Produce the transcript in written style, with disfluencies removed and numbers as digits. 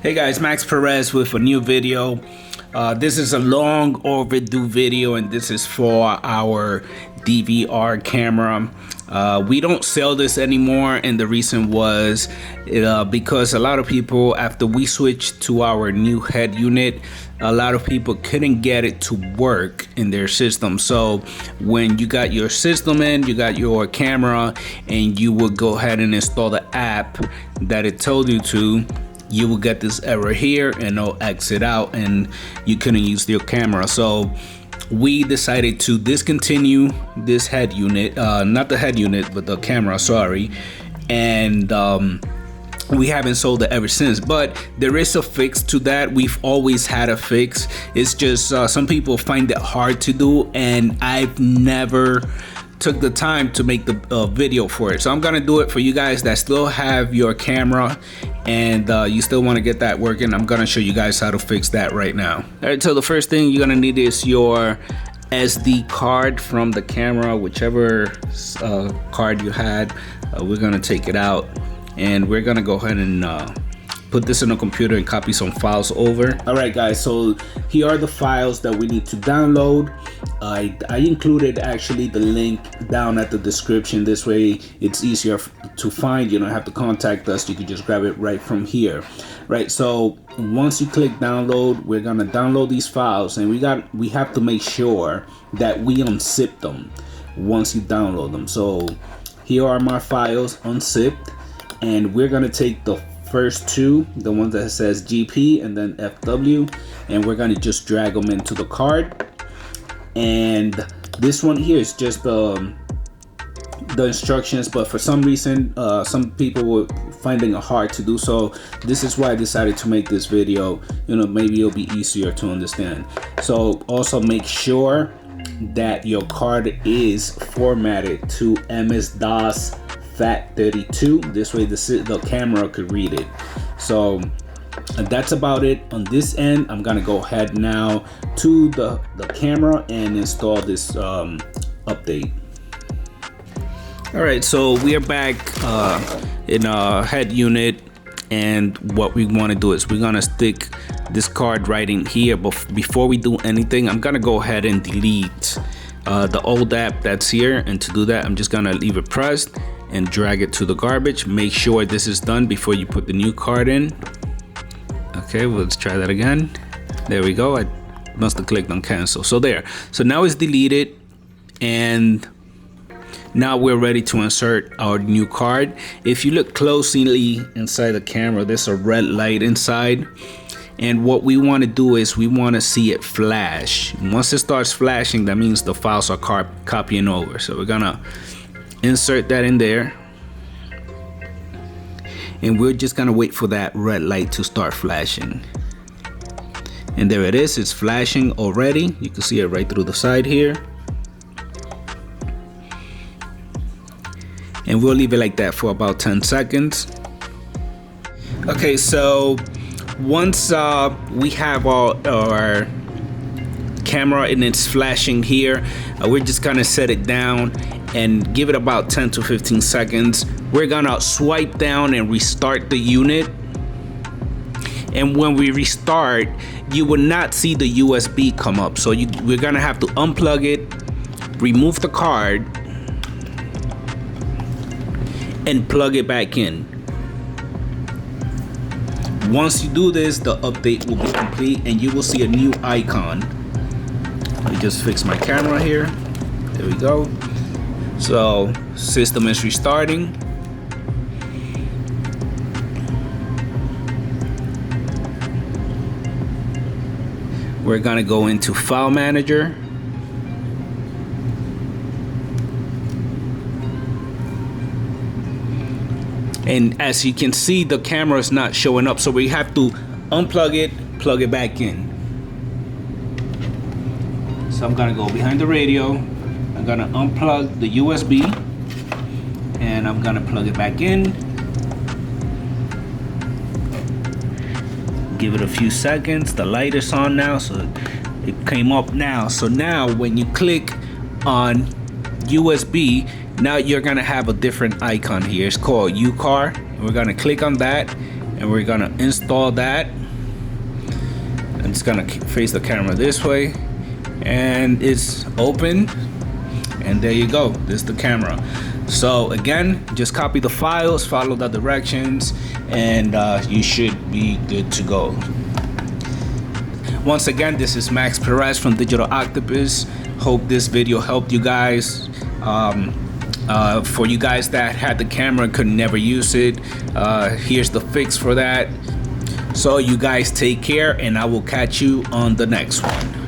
Hey guys, Max Perez with a new video. This is a long overdue video, and this is for our DVR camera. We don't sell this anymore, and the reason was because a lot of people, after we switched to our new head unit, a lot of people couldn't get it to work in their system. So when you got your system in, you got your camera, and you will go ahead and install the app that it told you to, you will get this error here and it'll exit out and you couldn't use your camera. So we decided to discontinue this head unit, not the head unit, but the camera, sorry. And we haven't sold it ever since, but there is a fix to that. We've always had a fix. It's just some people find it hard to do, and I've never took the time to make the video for it. So I'm gonna do it for you guys that still have your camera and you still want to get that working. I'm gonna show you guys how to fix that right now. All right, so the first thing you're gonna need is your SD card from the camera, whichever card you had. We're gonna take it out and we're gonna go ahead and put this in a computer and copy some files over. All right guys, so here are the files that we need to download. I included actually the link down at the description. This way it's easier to find. You don't have to contact us, you can just grab it right from here. Right, so once you click download, we're gonna download these files, and we have to make sure that we unzip them once you download them. So here are my files unzipped, and we're gonna take the first two, the ones that says GP and then FW, and we're gonna just drag them into the card. And this one here is just the instructions, but for some reason some people were finding it hard to do, so this is why I decided to make this video. You know, maybe it'll be easier to understand. So also make sure that your card is formatted to MS-DOS FAT32. This way the camera could read it. So that's about it on this end. I'm gonna go ahead now to the camera and install this update. All right, so we are back in our head unit, and what we want to do is we're gonna stick this card right in here. But before we do anything, I'm gonna go ahead and delete the old app that's here, and to do that I'm just gonna leave it pressed and drag it to the garbage. Make sure this is done before you put the new card in. Okay, well, let's try that again. There we go. I must have clicked on cancel. So there. So now it's deleted, and now we're ready to insert our new card. If you look closely inside the camera, there's a red light inside, and what we want to do is we want to see it flash. Once it starts flashing, that means the files are copying over. So we're gonna insert that in there, and we're just gonna wait for that red light to start flashing. And there it is, it's flashing already. You can see it right through the side here, and we'll leave it like that for about 10 seconds. Okay, so once we have our camera and it's flashing here, we're just gonna set it down and give it about 10 to 15 seconds. We're gonna swipe down and restart the unit, and when we restart, you will not see the USB come up. So we're gonna have to unplug it, remove the card, and plug it back in. Once you do this, the update will be complete and you will see a new icon. Let me just fix my camera here. There we go. So system is restarting. We're gonna go into File Manager. And as you can see, the camera is not showing up, so we have to unplug it, plug it back in. So I'm gonna go behind the radio, I'm gonna unplug the USB, and I'm gonna plug it back in. Give it a few seconds. The light is on now, so it came up now. So now when you click on USB, now you're gonna have a different icon here. It's called UCAR. We're gonna click on that, and we're gonna install that. It's gonna face the camera this way, and it's open, and there you go. This is the camera. So again, just copy the files, follow the directions, and you should be good to go. Once again, this is Max Perez from Digital Octopus. Hope this video helped you guys. For you guys that had the camera and could never use it, here's the fix for that. So you guys take care, and I will catch you on the next one.